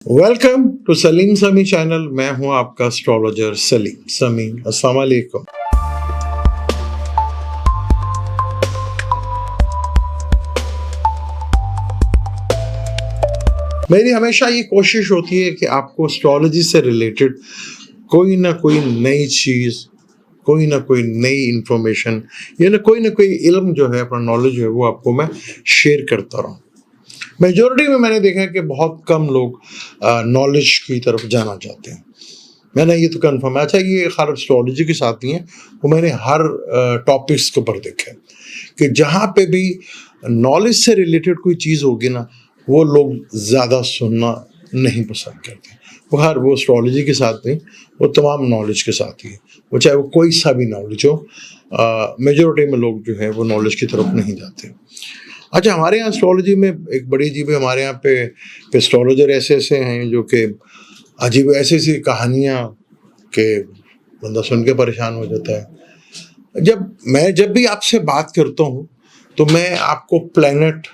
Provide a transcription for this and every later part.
Welcome to Salim समी channel. मैं हूं आपका एस्ट्रोलॉजर सलीम समी। अस्सलाम वालेकुम। मेरी हमेशा ये कोशिश होती है कि आपको एस्ट्रोलॉजी से रिलेटेड कोई ना कोई नई चीज़, कोई ना कोई नई इंफॉर्मेशन या ना कोई इल्म जो है, अपना नॉलेज जो है वो आपको मैं शेयर करता रहूँ। मेजोरिटी में मैंने देखा है कि बहुत कम लोग नॉलेज की तरफ जाना चाहते हैं। मैंने ये तो कन्फर्म है। अच्छा, ये खाली एस्ट्रोलॉजी के साथ नहीं है, वो मैंने हर टॉपिक्स के ऊपर देखा है कि जहाँ पे भी नॉलेज से रिलेटेड कोई चीज़ होगी ना, वो लोग ज़्यादा सुनना नहीं पसंद करते। वो एस्ट्रोलॉजी के साथ नहीं, वो तमाम नॉलेज के साथ ही है। वो चाहे वो कोई सा भी नॉलेज हो, मेजोरिटी में लोग जो है वो नॉलेज की तरफ नहीं जाते। अच्छा, हमारे यहाँ एस्ट्रोलॉजी में एक बड़ी अजीब है। हमारे यहाँ पे एस्ट्रोलॉजर ऐसे ऐसे हैं जो कि अजीब ऐसी ऐसी कहानियाँ के बंदा सुन के परेशान हो जाता है। जब भी आपसे बात करता हूँ तो मैं आपको प्लैनेट,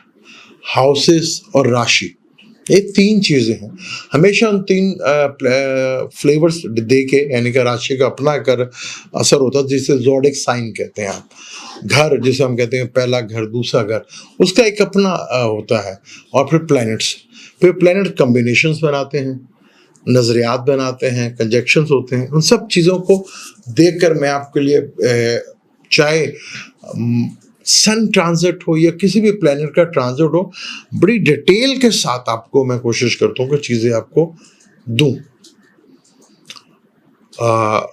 हाउसेस और राशि, ये तीन चीज़ें हैं, हमेशा उन तीन फ्लेवर्स दे के, यानी कि राशि का अपना कर असर होता है जिसे ज़ोडिक साइन कहते हैं आप। घर जिसे हम कहते हैं पहला घर, दूसरा घर, उसका एक अपना होता है। और फिर प्लैनेट कम्बिनेशंस बनाते हैं, नज़रियात बनाते हैं, कंजक्शंस होते हैं। उन सब चीज़ों को देखकर मैं आपके लिए चाहे सन ट्रांजिट हो या किसी भी प्लैनेट का ट्रांजिट हो, बड़ी डिटेल के साथ आपको मैं कोशिश करता हूँ कि चीज़ें आपको दूँ।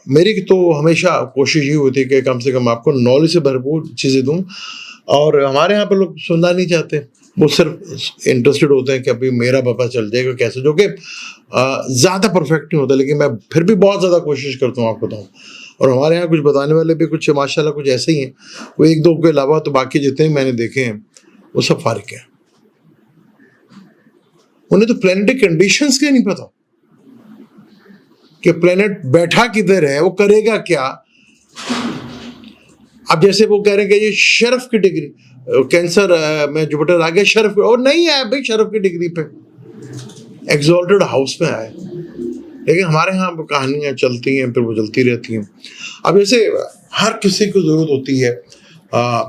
मेरी तो हमेशा कोशिश ये होती है कि कम से कम आपको नॉलेज से भरपूर चीज़ें दूँ। और हमारे यहाँ पे लोग सुनना नहीं चाहते, वो सिर्फ इंटरेस्टेड होते हैं कि अभी मेरा पता चल जाएगा कैसे, जो कि ज़्यादा परफेक्ट नहीं होता। लेकिन मैं फिर भी बहुत ज़्यादा कोशिश करता हूँ आपको बताऊँ। और हमारे यहाँ कुछ बताने वाले भी कुछ माशाल्लाह कुछ ऐसे ही हैं। वो एक दो के अलावा तो बाकी जितने मैंने देखे हैं वो सब फारिक हैं। उन्हें तो प्लैनेटरी कंडीशंस के नहीं पता कि प्लैनेट बैठा किधर है, वो करेगा क्या। अब जैसे वो कह रहे हैं कि ये शरफ की डिग्री, कैंसर में जुपिटर आ गया शरफ, और नहीं आया भाई शरफ की डिग्री पे, एग्जॉल्टेड हाउस में आया। लेकिन हमारे यहाँ कहानियाँ चलती हैं, फिर वो चलती रहती हैं। अब जैसे हर किसी को ज़रूरत होती है,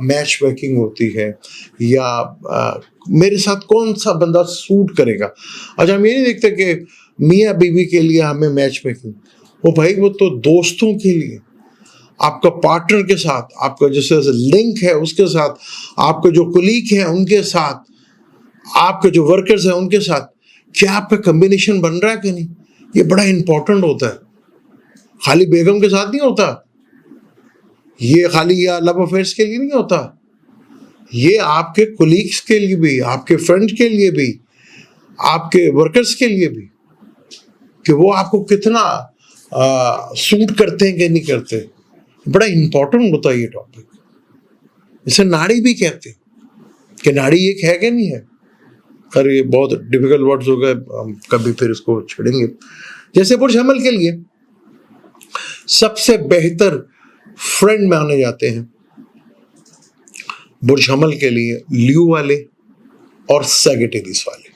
मैच मेकिंग होती है, या मेरे साथ कौन सा बंदा सूट करेगा। अच्छा, हम ये नहीं देखते कि मियाँ बीवी के लिए हमें मैच मेकिंग, वो भाई वो तो दोस्तों के लिए, आपका पार्टनर के साथ, आपका जैसे लिंक है उसके साथ, आपके जो कुलीग हैं उनके साथ, आपके जो वर्कर्स हैं उनके साथ, क्या आपका कम्बिनेशन बन रहा है कि नहीं, ये बड़ा इंपॉर्टेंट होता है। खाली बेगम के साथ नहीं होता ये, खाली या लव अफेयर्स के लिए नहीं होता ये, आपके कुलीग्स के लिए भी, आपके फ्रेंड के लिए भी, आपके वर्कर्स के लिए भी, कि वो आपको कितना सूट करते हैं कि नहीं करते। बड़ा इंपॉर्टेंट होता है ये टॉपिक। इसे नाड़ी भी कहते हैं कि नाड़ी एक है कि नहीं है। पर ये बहुत डिफिकल्ट वर्ड्स हो गए, हम कभी फिर इसको छेड़ेंगे। जैसे बुर्ज हमल के लिए सबसे बेहतर फ्रेंड माने जाते हैं बुर्ज हमल के लिए ल्यू वाले और सैजिटेरियस वाले,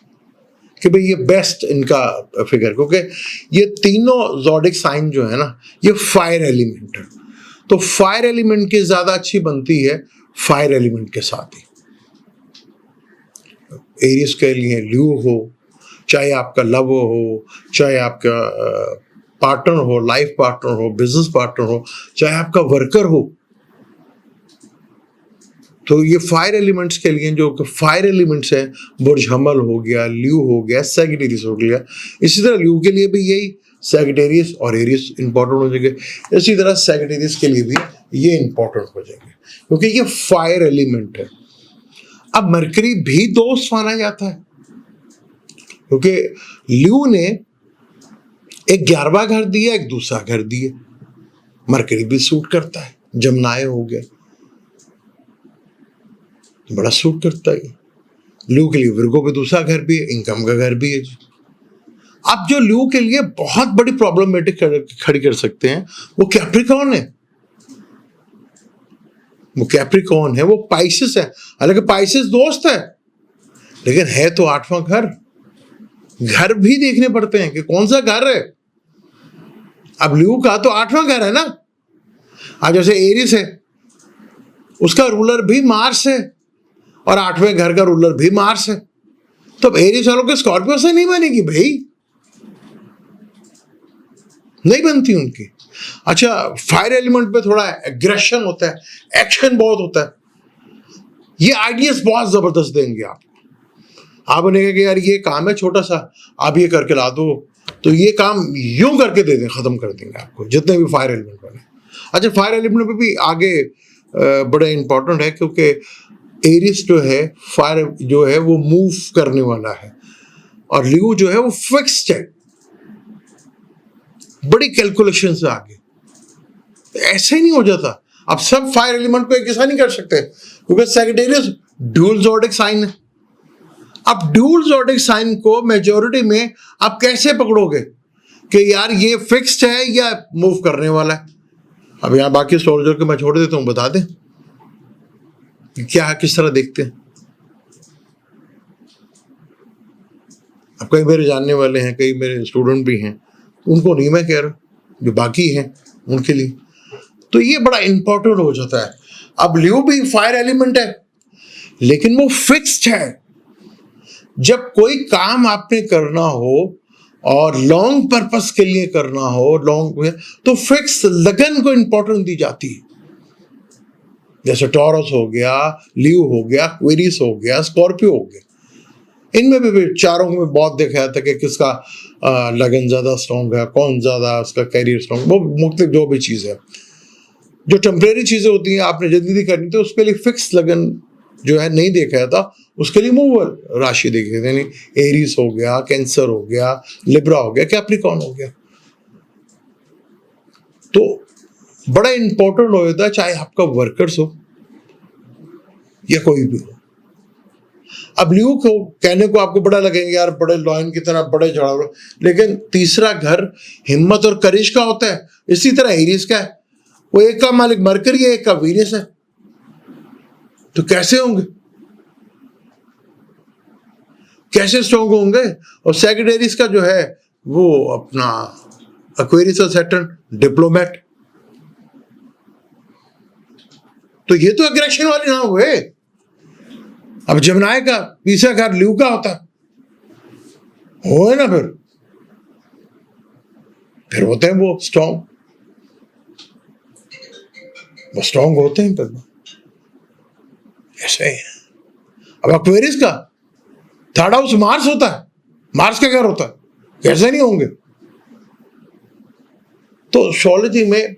कि भाई ये बेस्ट इनका फिगर, क्योंकि ये तीनों ज़ोडिक साइन जो है ना, ये फायर एलिमेंट है। तो फायर एलिमेंट की ज़्यादा अच्छी बनती है फायर एलिमेंट के साथ ही। एरियस के लिए ल्यू हो, चाहे आपका लव हो, चाहे आपका पार्टनर हो, लाइफ पार्टनर हो, बिजनेस पार्टनर हो, चाहे आपका वर्कर हो, तो ये फायर एलिमेंट्स के लिए जो फायर एलिमेंट्स हैं, बुर्ज हमल हो गया, ल्यू हो गया, सैजिटेरियस हो गया। इसी तरह ल्यू के लिए भी यही, सैजिटेरियस और एरियस इंपॉर्टेंट हो जाएंगे। इसी तरह सैजिटेरियस के लिए भी ये इंपॉर्टेंट हो जाएंगे, क्योंकि ये फायर एलिमेंट है। अब मरकरी भी दोस्त माना जाता है, क्योंकि ल्यू ने एक 11वां घर दिया, एक दूसरा घर दिया। मरकरी भी सूट करता है, जमनाए हो गया, तो बड़ा सूट करता है। ल्यू के लिए विर्गो पे दूसरा घर भी है, इनकम का घर भी है। अब जो ल्यू के लिए बहुत बड़ी प्रॉब्लमेटिक खड़ी कर सकते हैं, वो कैप्रिकॉर्न है। वो कैप्रिकॉर्न है, वो पाइसेस है। हालांकि पाइसेस दोस्त है, लेकिन है तो 8वां घर। घर भी देखने पड़ते हैं कि कौन सा घर है। अब ल्यू का तो 8वां घर है ना। आज जैसे एरिस है, उसका रूलर भी मार्स है और 8वें घर का रूलर भी मार्स है। तो अब एरिस वालों के स्कॉर्पियो से नहीं बनेगी भाई, नहीं बनती उनकी। अच्छा, फायर एलिमेंट पे थोड़ा एग्रेशन होता है, एक्शन बहुत होता है। ये आइडियाज बहुत जबरदस्त देंगे आपको। आप उन्हें कि यार ये काम है छोटा सा, आप ये करके ला दो, तो ये काम यूं करके दे दें, खत्म कर देंगे आपको, जितने भी फायर एलिमेंट बने। अच्छा, फायर एलिमेंट पे भी आगे बड़ा इंपॉर्टेंट है, क्योंकि एरिस जो है, फायर जो है वो मूव करने वाला है, और ल्यू जो है वो फिक्स्ड है। बड़ी कैलकुलेशन से आगे, ऐसे ही नहीं हो जाता। अब सब फायर एलिमेंट को एक जैसा नहीं कर सकते, क्योंकि सैजिटेरियस ड्यूल ज़ोडिक साइन है। अब ड्यूल ज़ोडिक साइन को मेजॉरिटी में आप कैसे पकड़ोगे कि यार ये फिक्स्ड है या मूव करने वाला है। अब यहाँ बाकी सोल्जर को मैं छोड़ देता हूँ, बता दें क्या किस तरह देखते हैं। अब कई मेरे जानने वाले हैं, कई मेरे स्टूडेंट भी हैं, उनको नहीं मैं कह रहा, जो बाकी हैं उनके लिए तो ये बड़ा इंपॉर्टेंट हो जाता है। अब ल्यू भी फायर एलिमेंट है, लेकिन वो फिक्स्ड है। जब कोई काम आपने करना हो और लॉन्ग पर्पस के लिए करना हो, लॉन्ग, तो फिक्स लगन को इंपॉर्टेंस दी जाती है। जैसे टॉरस हो गया, ल्यू हो गया, क्वेरिस हो गया, स्कॉर्पियो हो गया। इनमें भी चारों में बहुत देखा जाता है कि किसका लगन ज़्यादा स्ट्रॉन्ग है, कौन ज़्यादा उसका कैरियर स्ट्रॉन्ग, वो मुख्तलिफ जो भी चीज़ है। जो टेम्परेरी चीज़ें होती हैं, आपने जल्दी करनी तो उसके लिए फिक्स लगन जो है नहीं देखा जाता, उसके लिए मूवल राशि देखी जाती है। एरीज हो गया, कैंसर हो गया, लिब्रा हो गया, कैप्रिकॉर्न हो गया। तो बड़ा इंपॉर्टेंट हो जाता है, चाहे आपका वर्कर्स हो या कोई भी हो। अब ल्यू को कहने को आपको बड़ा लगेंगे यार, बड़े लॉयन की तरह बड़े झड़ाव, लेकिन तीसरा घर हिम्मत और करेज का होता है। इसी तरह एरीज का है, वो एक का मालिक मरकरी है, एक का वीनस है, तो कैसे होंगे, कैसे स्ट्रॉन्ग होंगे। और सैजिटेरियस का जो है वो अपना एक्वेरियस और सैटर्न डिप्लोमेट, तो ये तो एग्रेशन वाले ना हुए। अब जमनाय का तीसरा घर ल्यू का होता हो ना, फिर होते हैं वो स्ट्रॉन्ग, वो स्ट्रॉन्ग होते हैं फिर ऐसे ही। अब एक्वेरियस का थर्ड हाउस मार्स होता है, मार्स का घर होता है, कैसे नहीं होंगे। तो एस्ट्रोलॉजी में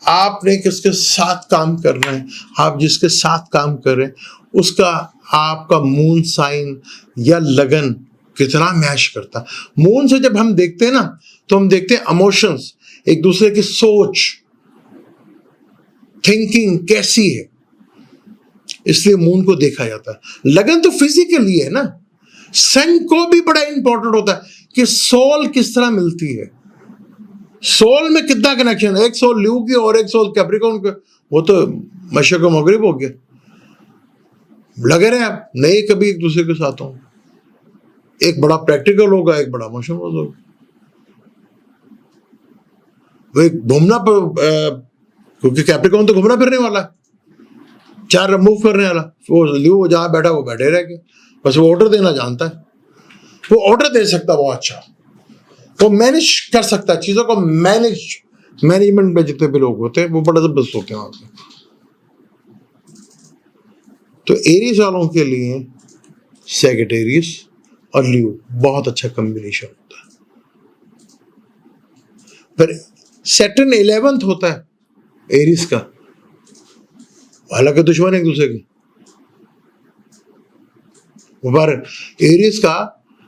आपने किसके साथ काम करना है, आप जिसके साथ काम कर रहे हैं उसका आपका मून साइन या लगन कितना मैच करता है। मून से जब हम देखते हैं ना, तो हम देखते हैं इमोशंस, एक दूसरे की सोच, थिंकिंग कैसी है, इसलिए मून को देखा जाता है। लगन तो फिजिकली है ना, सन को भी बड़ा इंपॉर्टेंट होता है कि सोल किस तरह मिलती है, सोल में कितना कनेक्शन है। एक सोल ल्यू की और एक सोल कैप्रिकॉर्न की, वो तो मशरक़ और मगरिब हो गया। लगे रहे आप नहीं कभी एक दूसरे के साथ हो, एक बड़ा प्रैक्टिकल होगा, एक बड़ा इमोशनल होगा। वो एक घूमना, क्योंकि कैप्रिकॉर्न तो घूमना फिरने वाला है, चार मूव करने वाला। वो ल्यू जहां बैठा वो बैठे रह गए, बस वो ऑर्डर देना जानता है, वो ऑर्डर दे सकता है बहुत अच्छा, वो मैनेज कर सकता है चीजों को। मैनेजमेंट में जितने भी लोग होते हैं वो बड़ा जबरदस्त होते हैं वहां पे। तो एरीज वालों के लिए सैजिटेरियस और ल्यू बहुत अच्छा कॉम्बिनेशन होता है। फिर सैटर्न 11th होता है एरीज का, हालांकि दुश्मन एक दूसरे के, पर एरीज का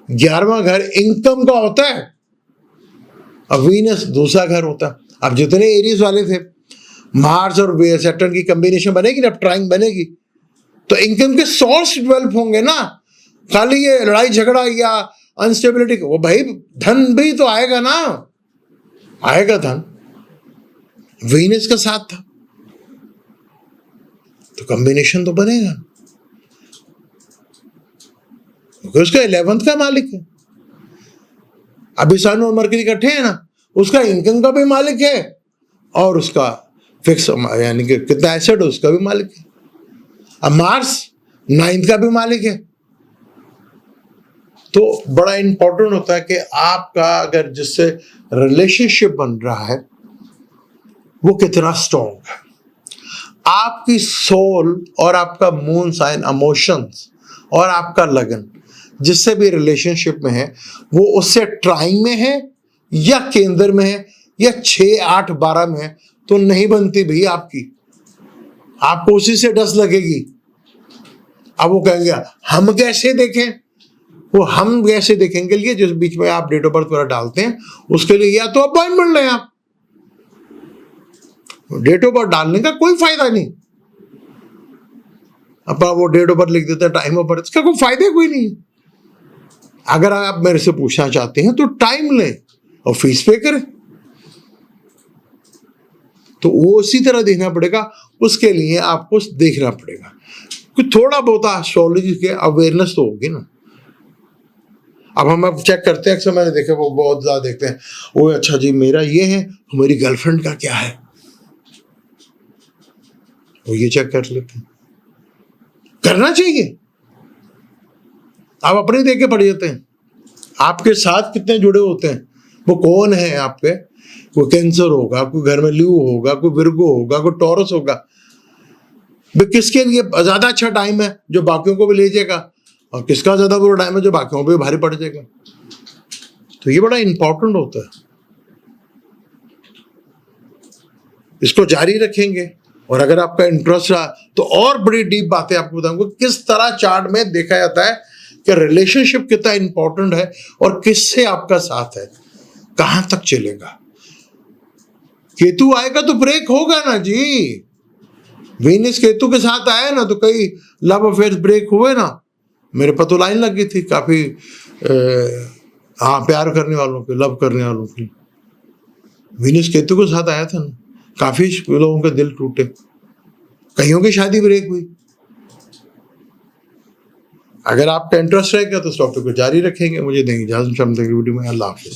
11वां घर इनकम का होता है, अब वीनस दूसरा घर होता है। अब जितने एरीज वाले थे, मार्स और सैटर्न की कॉम्बिनेशन बनेगी ना, ट्राइंग बनेगी, तो इनकम के सोर्स डेवलप होंगे ना। खाली ये लड़ाई झगड़ा या अनस्टेबिलिटी, वो भाई धन भी तो आएगा ना, आएगा धन। वीनस का साथ था तो कॉम्बिनेशन तो बनेगा, क्योंकि उसका 11th का मालिक है। अभी सन और मरकरी इकट्ठे हैं ना, उसका इनकम का भी मालिक है और उसका फिक्स यानी कि कितना एसेट है उसका भी मालिक है। अब मार्स 9th का भी मालिक है। तो बड़ा इंपॉर्टेंट होता है कि आपका अगर जिससे रिलेशनशिप बन रहा है वो कितना स्ट्रॉन्ग है। आपकी सोल और आपका मून साइन, इमोशंस और आपका लगन जिससे भी रिलेशनशिप में है वो उससे ट्राइंग में है या केंद्र में है या 6, 8, 12 में है, तो नहीं बनती भैया आपको उसी से डस लगेगी। अब वो कहेंगे हम कैसे देखें, वो हम कैसे देखेंगे लिए जिस बीच में आप डेट ऑफ बर्थ वगैरह डालते हैं उसके लिए या तो अपॉइंटमेंट लें। आप डेट ऑफ बर्थ डालने का कोई फायदा नहीं। अब वो डेट ऑफ बर्थ लिख देते हैं, टाइम ऑफ बर्थ, इसका कोई फायदा कोई नहीं। अगर आप मेरे से पूछना चाहते हैं तो टाइम लें और फीस पे करें। तो वो उसी तरह देखना पड़ेगा, उसके लिए आपको देखना पड़ेगा कुछ थोड़ा बहुत एस्ट्रोलॉजी के अवेयरनेस तो होगी ना। अब हम चेक करते हैं, अक्सर मैंने देखा वो बहुत ज्यादा देखते हैं, वो अच्छा जी मेरा ये है, मेरी गर्लफ्रेंड का क्या है, वो ये चेक कर लेते हैं। करना चाहिए। आप अपने देख के पढ़ जाते हैं आपके साथ कितने जुड़े होते हैं, वो कौन है आपके। कोई कैंसर होगा, कोई घर में ल्यू होगा, कोई विर्गो होगा, कोई टॉरस होगा। किसके लिए ज्यादा अच्छा टाइम है जो बाकियों को भी ले जाएगा और किसका ज्यादा बुरा टाइम है जो बाकियों पे भारी पड़ जाएगा। तो ये बड़ा इंपॉर्टेंट होता है, इसको जारी रखेंगे। और अगर आपका इंटरेस्ट रहा तो और बड़ी डीप बातें आपको बताऊंगा किस तरह चार्ट में देखा जाता है कि रिलेशनशिप कितना इंपॉर्टेंट है और किससे आपका साथ है, कहां तक चलेगा। केतु आएगा तो ब्रेक होगा ना जी। वीनस केतु के साथ आया ना तो कई लव अफेयर ब्रेक हुए ना। मेरे पर तो लाइन लग गई थी काफी प्यार करने वालों के, लव करने वालों की। वीनस केतु के साथ आया था ना, काफी लोगों के दिल टूटे, कईयों की शादी ब्रेक हुई। अगर आपका इंटरेस्ट रहेगा तो इस टॉपिक को जारी रखेंगे। मुझे देंगे इजाजत वीडियो में। अल्लाह हाफिज।